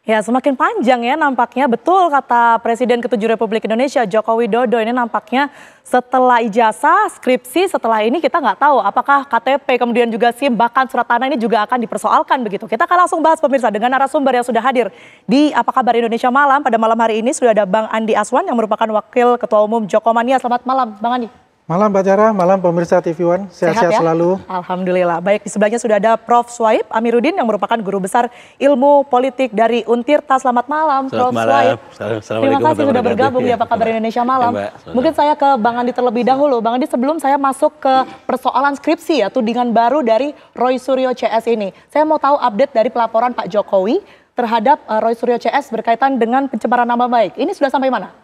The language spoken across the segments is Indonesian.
Ya, semakin panjang ya nampaknya, betul kata Presiden ke-7 Republik Indonesia Joko Widodo. Ini nampaknya setelah ijazah, skripsi, setelah ini kita nggak tahu apakah KTP, kemudian juga SIM, bahkan surat tanah ini juga akan dipersoalkan begitu. Kita akan langsung bahas pemirsa dengan narasumber yang sudah hadir di Apa Kabar Indonesia Malam. Pada malam hari ini sudah ada Bang Andi Aswan yang merupakan Wakil Ketua Umum Jokomania. Selamat malam Bang Andi. Malam Mbak Tiara, malam pemirsa TV One, sehat-sehat ya? Selalu. Alhamdulillah, baik di sebelahnya sudah ada Prof. Swaib Amiruddin yang merupakan Guru Besar Ilmu Politik dari Untirta. Selamat malam Prof. Swaib. Terima kasih sudah bergabung di Apa Kabar Indonesia Malam. Mungkin saya ke Bang Andi terlebih dahulu. Bang Andi, sebelum saya masuk ke persoalan skripsi ya, tudingan baru dari Roy Suryo CS ini. Saya mau tahu update dari pelaporan Pak Jokowi terhadap Roy Suryo CS berkaitan dengan pencemaran nama baik. Ini sudah sampai mana?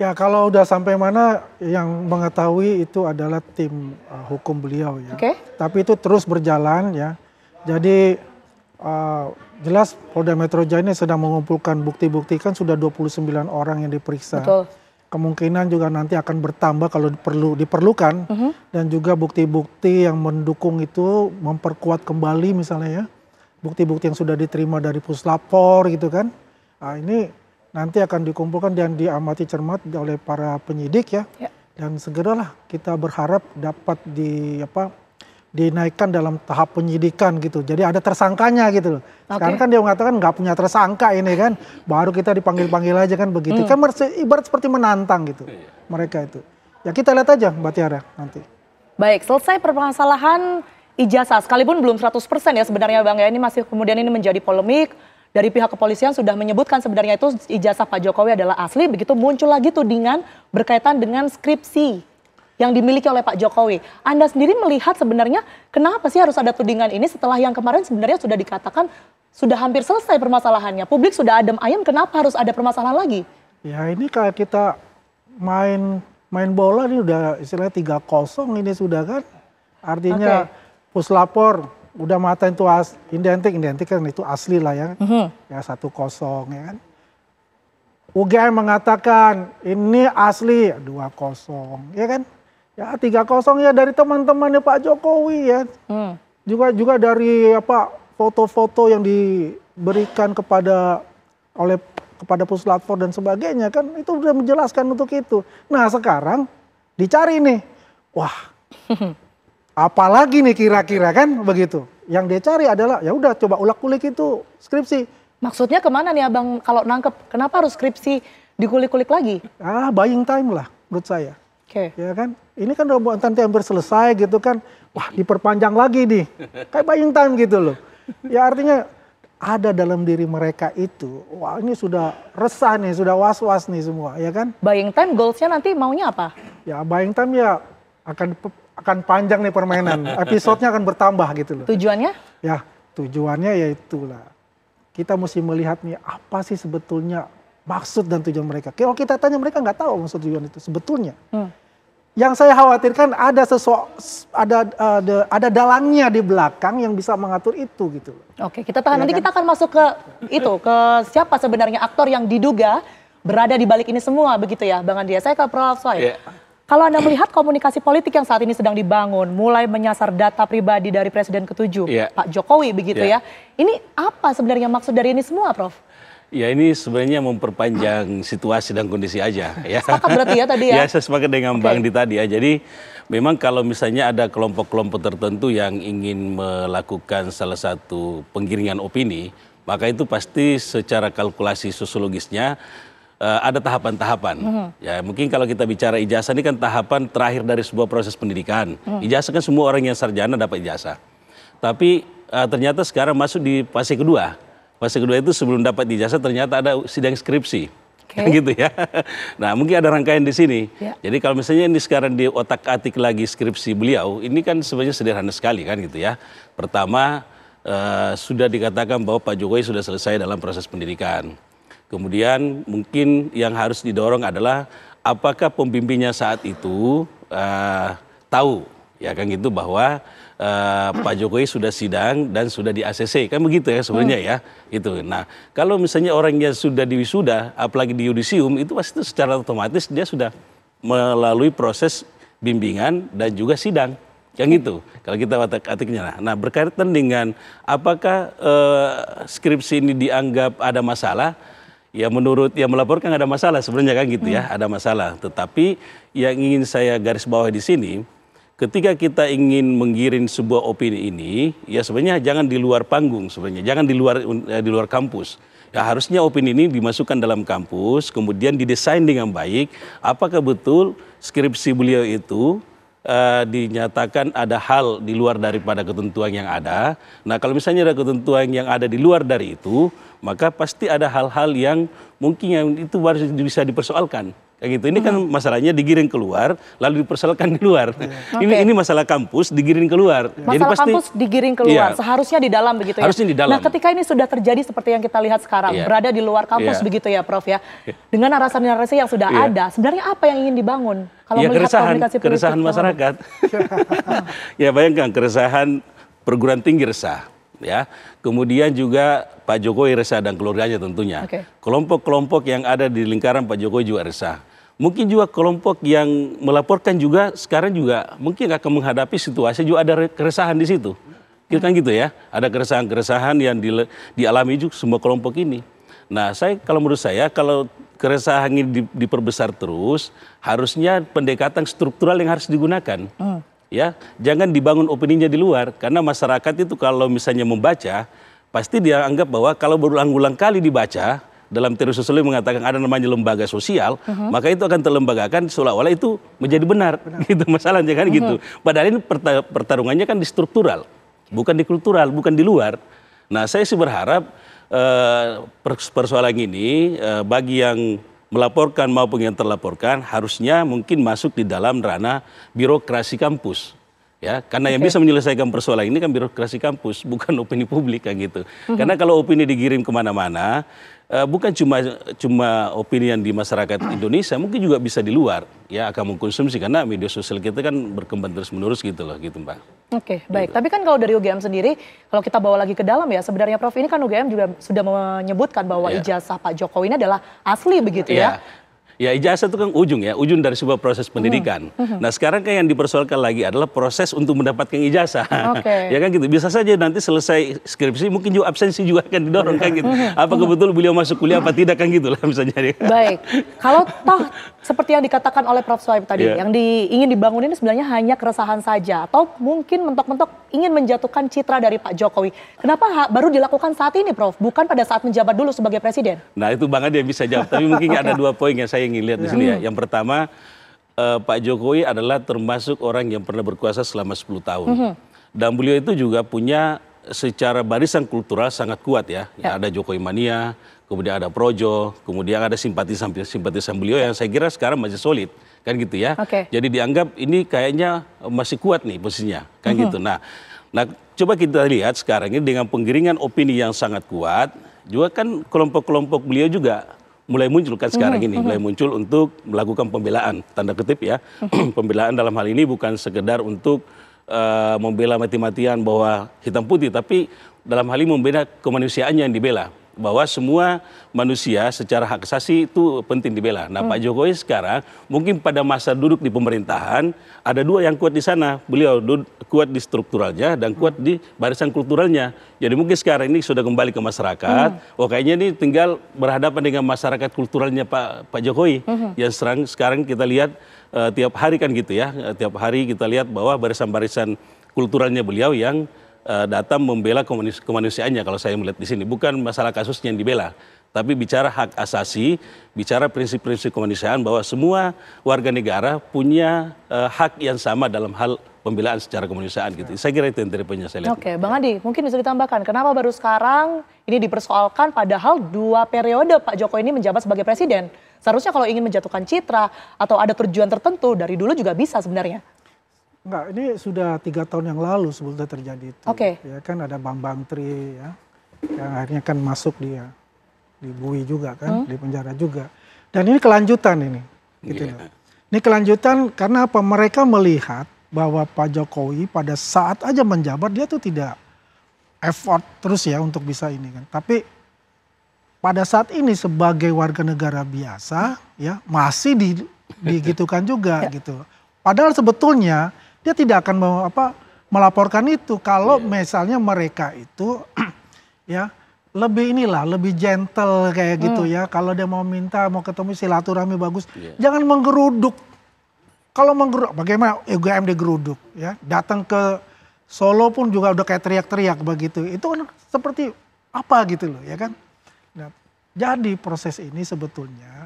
Ya kalau udah sampai mana yang mengetahui itu adalah tim hukum beliau ya. Tapi itu terus berjalan ya. Jadi jelas Polda Metro Jaya ini sedang mengumpulkan bukti-bukti, kan sudah 29 orang yang diperiksa. Betul. Kemungkinan juga nanti akan bertambah kalau diperlukan. Dan juga bukti-bukti yang mendukung itu memperkuat kembali misalnya ya. Bukti-bukti yang sudah diterima dari Puslapor gitu kan. Nah, ini nanti akan dikumpulkan dan diamati cermat oleh para penyidik ya. Dan segeralah kita berharap dapat dinaikkan dalam tahap penyidikan gitu. Jadi ada tersangkanya gitu loh. Sekarang kan dia mengatakan nggak punya tersangka ini kan. Baru kita dipanggil-panggil aja kan begitu. Kan ibarat seperti menantang gitu mereka itu. Ya kita lihat aja Mbak Tiara nanti. Baik, selesai permasalahan ijazah. Sekalipun belum 100% ya sebenarnya Bang ya. Ini masih kemudian ini menjadi polemik. Dari pihak kepolisian sudah menyebutkan sebenarnya itu ijazah Pak Jokowi adalah asli, begitu muncul lagi tudingan berkaitan dengan skripsi yang dimiliki oleh Pak Jokowi. Anda sendiri melihat sebenarnya kenapa sih harus ada tudingan ini setelah yang kemarin sebenarnya sudah dikatakan sudah hampir selesai permasalahannya. Publik sudah adem ayem, kenapa harus ada permasalahan lagi? Ya ini kayak kita main bola ini udah istilahnya 3-0 ini sudah kan. Artinya Puslapor udah matain itu identik kan itu asli lah ya. Ya 1-0 ya kan. UGM mengatakan ini asli 2-0 ya kan. Ya 3-0 ya dari teman-temannya Pak Jokowi ya. Juga dari foto-foto yang diberikan kepada Puslapor dan sebagainya kan itu sudah menjelaskan untuk itu. Nah sekarang dicari nih. Wah. Apalagi nih kira-kira kan begitu. Yang dia cari adalah ya udah coba ulak-kulik itu skripsi. Maksudnya kemana nih Abang kalau nangkep? Kenapa harus skripsi dikulik-kulik lagi? Buying time lah menurut saya. Ya kan? Ini kan udah nanti hampir selesai gitu kan. Wah diperpanjang lagi nih. Kayak buying time gitu loh. Ya artinya ada dalam diri mereka itu. Wah ini sudah resah nih, sudah was-was nih semua ya kan. Buying time goalsnya nanti maunya apa? Ya buying time ya akan panjang nih permainan, episodenya akan bertambah gitu loh. Tujuannya? Ya tujuannya ya itulah. Kita mesti melihat nih apa sih sebetulnya maksud dan tujuan mereka. Kalau kita tanya mereka nggak tahu maksud tujuan itu sebetulnya. Yang saya khawatirkan ada dalangnya di belakang yang bisa mengatur itu gitu loh. Oke, kita tahan. Nanti kita akan masuk ke siapa sebenarnya aktor yang diduga berada di balik ini semua begitu ya Bang Andi. Saya ke Prof. Swaib. Kalau Anda melihat komunikasi politik yang saat ini sedang dibangun, mulai menyasar data pribadi dari Presiden ke-7, Pak Jokowi begitu ya. Ini apa sebenarnya maksud dari ini semua, Prof? Ya ini sebenarnya memperpanjang situasi dan kondisi aja. Ya. Sepakat berarti ya tadi ya? Ya saya sepakat dengan Bang Andi tadi ya. Jadi memang kalau misalnya ada kelompok-kelompok tertentu yang ingin melakukan salah satu penggiringan opini, maka itu pasti secara kalkulasi sosiologisnya ada tahapan-tahapan. Ya mungkin kalau kita bicara ijazah ini kan tahapan terakhir dari sebuah proses pendidikan. Ijazah kan semua orang yang sarjana dapat ijazah. Tapi ternyata sekarang masuk di fase kedua. Fase kedua itu sebelum dapat ijazah ternyata ada sidang skripsi. Gitu ya. Nah mungkin ada rangkaian di sini. Jadi kalau misalnya ini sekarang di otak-atik lagi skripsi beliau, ini kan sebenarnya sederhana sekali kan gitu ya. Pertama sudah dikatakan bahwa Pak Jokowi sudah selesai dalam proses pendidikan. Kemudian mungkin yang harus didorong adalah apakah pembimbingnya saat itu tahu ya kan gitu bahwa Pak Jokowi sudah sidang dan sudah di ACC kan begitu ya sebenarnya ya itu. Nah kalau misalnya orangnya sudah diwisuda apalagi di yudisium itu pasti secara otomatis dia sudah melalui proses bimbingan dan juga sidang Yang gitu, kalau kita atiknya. Nah, berkaitan dengan apakah skripsi ini dianggap ada masalah, ya menurut yang melaporkan ada masalah sebenarnya kan gitu ya, ada masalah. Tetapi yang ingin saya garis bawah di sini, ketika kita ingin menggiring sebuah opini ini, ya sebenarnya jangan di luar panggung sebenarnya, jangan di luar kampus. Ya harusnya opini ini dimasukkan dalam kampus, kemudian didesain dengan baik, apakah betul skripsi beliau itu dinyatakan ada hal di luar daripada ketentuan yang ada. Nah, kalau misalnya ada ketentuan yang ada di luar dari itu, maka pasti ada hal-hal yang mungkin yang itu harus bisa dipersoalkan. Kayak gitu. Ini kan masalahnya digiring keluar, lalu dipersoalkan di luar. Ini masalah kampus digiring keluar. Masalah jadi pasti, kampus digiring keluar, iya, seharusnya di dalam begitu ya. Harusnya di dalam. Nah, ketika ini sudah terjadi seperti yang kita lihat sekarang, berada di luar kampus begitu ya, Prof ya. Dengan narasi-narasi yang sudah ada, sebenarnya apa yang ingin dibangun? Kalau melihat komunikasi politik, keresahan masyarakat. Ya bayangkan keresahan perguruan tinggi resah. Ya, kemudian juga Pak Jokowi resah dan keluarganya tentunya. Kelompok-kelompok yang ada di lingkaran Pak Jokowi juga resah. Mungkin juga kelompok yang melaporkan juga sekarang juga mungkin akan menghadapi situasi juga ada keresahan di situ. Kan gitu ya, ada keresahan-keresahan yang dialami juga semua kelompok ini. Nah, kalau menurut saya kalau keresahan ini diperbesar terus, harusnya pendekatan struktural yang harus digunakan. Ya, jangan dibangun opininya di luar, karena masyarakat itu kalau misalnya membaca, pasti dia anggap bahwa kalau berulang-ulang kali dibaca, dalam teori sosiologi mengatakan ada namanya lembaga sosial, maka itu akan terlembagakan seolah-olah itu menjadi benar. Gitu masalahnya kan gitu. Padahal ini pertarungannya kan di struktural, bukan di kultural, bukan di luar. Nah, saya sih berharap persoalan ini bagi yang melaporkan maupun yang terlaporkan harusnya mungkin masuk di dalam ranah birokrasi kampus. Ya, karena yang bisa menyelesaikan persoalan ini kan birokrasi kampus, bukan opini publik kan gitu. Karena kalau opini digiring kemana-mana, bukan cuma opini yang di masyarakat Indonesia, mungkin juga bisa di luar ya akan mengkonsumsi karena media sosial kita kan berkembang terus-menerus gitu loh, gitu Mbak. Oke, baik. Tapi kan kalau dari UGM sendiri, kalau kita bawa lagi ke dalam ya, sebenarnya Prof ini kan UGM juga sudah menyebutkan bahwa ijazah Pak Jokowi ini adalah asli begitu ya. Ya, ijazah itu kan ujung dari sebuah proses pendidikan. Nah, sekarang kan yang dipersoalkan lagi adalah proses untuk mendapatkan ijazah. Ya kan gitu. Bisa saja nanti selesai skripsi mungkin juga absensi juga akan didorong kan gitu. Apakah betul beliau masuk kuliah apa tidak kan gitu lah bisa jadi. Baik. Kalau toh seperti yang dikatakan oleh Prof Sohaib tadi, yang ingin dibangun ini sebenarnya hanya keresahan saja atau mungkin mentok-mentok ingin menjatuhkan citra dari Pak Jokowi. Kenapa baru dilakukan saat ini, Prof? Bukan pada saat menjabat dulu sebagai presiden? Nah, itu Bang Ade yang bisa jawab. Tapi mungkin ada dua poin yang saya ingin lihat di sini ya. Yang pertama, Pak Jokowi adalah termasuk orang yang pernah berkuasa selama 10 tahun. Dan beliau itu juga punya secara barisan kultural sangat kuat ya. Ada Jokowi mania, kemudian ada Projo, kemudian ada simpatisan beliau yang saya kira sekarang masih solid. Kan gitu ya. Jadi dianggap ini kayaknya masih kuat nih posisinya. Kan gitu. Nah, coba kita lihat sekarang ini dengan penggiringan opini yang sangat kuat, juga kan kelompok-kelompok beliau juga mulai muncul kan sekarang ini, mulai muncul untuk melakukan pembelaan, tanda kutip ya. Pembelaan dalam hal ini bukan sekedar untuk membela mati-matian bahwa hitam putih, tapi dalam hal ini membela kemanusiaannya yang dibela. Bahwa semua manusia secara hak asasi itu penting dibela. Nah, Pak Jokowi sekarang mungkin pada masa duduk di pemerintahan ada dua yang kuat di sana. Beliau kuat di strukturalnya dan kuat di barisan kulturalnya. Jadi mungkin sekarang ini sudah kembali ke masyarakat. Oh, kayaknya ini tinggal berhadapan dengan masyarakat kulturalnya Pak Jokowi. Yang sekarang kita lihat tiap hari kan gitu ya. Tiap hari kita lihat bahwa barisan-barisan kulturalnya beliau yang datang membela kemanusiaannya kalau saya melihat di sini. Bukan masalah kasusnya yang dibela, tapi bicara hak asasi, bicara prinsip-prinsip kemanusiaan bahwa semua warga negara punya hak yang sama dalam hal pembelaan secara kemanusiaan gitu. Saya kira itu yang dari saya lihat. Oke, Bang Adi, mungkin bisa ditambahkan kenapa baru sekarang ini dipersoalkan padahal 2 periode Pak Jokowi ini menjabat sebagai presiden. Seharusnya kalau ingin menjatuhkan citra atau ada tujuan tertentu dari dulu juga bisa sebenarnya. Enggak, ini sudah 3 tahun yang lalu sebetulnya terjadi itu. Ya kan ada Bambang Tri ya, yang akhirnya kan masuk dia, dibui juga kan, di penjara juga. Dan ini kelanjutan ini, gitu loh. Ini kelanjutan karena apa? Mereka melihat bahwa Pak Jokowi pada saat aja menjabat dia tuh tidak effort terus ya untuk bisa ini kan. Tapi pada saat ini sebagai warga negara biasa ya masih digitukan juga gitu. Padahal sebetulnya dia tidak akan melaporkan itu kalau misalnya mereka itu ya lebih gentle kayak gitu ya. Kalau dia mau minta, mau ketemu silaturahmi bagus, jangan menggeruduk. Kalau menggeruduk, bagaimana UGM digeruduk ya? Datang ke Solo pun juga udah kayak teriak-teriak begitu. Itu kan seperti apa gitu loh ya kan. Nah, jadi proses ini sebetulnya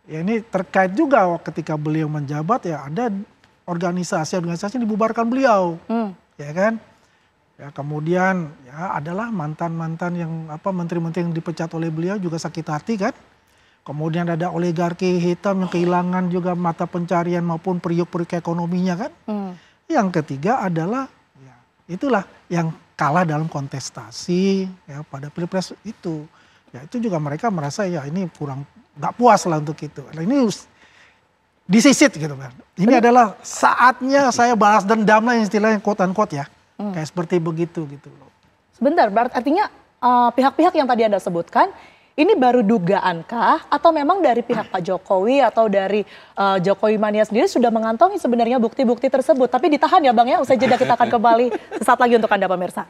ya ini terkait juga ketika beliau menjabat ya ada organisasi yang dibubarkan beliau, ya kan? Ya kemudian ya adalah mantan-mantan yang menteri-menteri yang dipecat oleh beliau juga sakit hati kan? Kemudian ada oligarki hitam yang kehilangan juga mata pencarian maupun periuk-periuk ekonominya kan? Yang ketiga adalah ya itulah yang kalah dalam kontestasi ya pada pilpres itu. Ya itu juga mereka merasa ya ini kurang nggak puas lah untuk itu. Nah, ini disisit gitu kan. Ini adalah saatnya saya balas dendam lah istilahnya quote unquote ya. Kayak seperti begitu gitu loh. Sebentar, berarti artinya pihak-pihak yang tadi Anda sebutkan ini baru dugaankah atau memang dari pihak Pak Jokowi atau dari Jokowi Mania sendiri sudah mengantongi sebenarnya bukti-bukti tersebut. Tapi ditahan ya Bang ya, usai jeda kita akan kembali sesaat lagi untuk Anda pemirsa.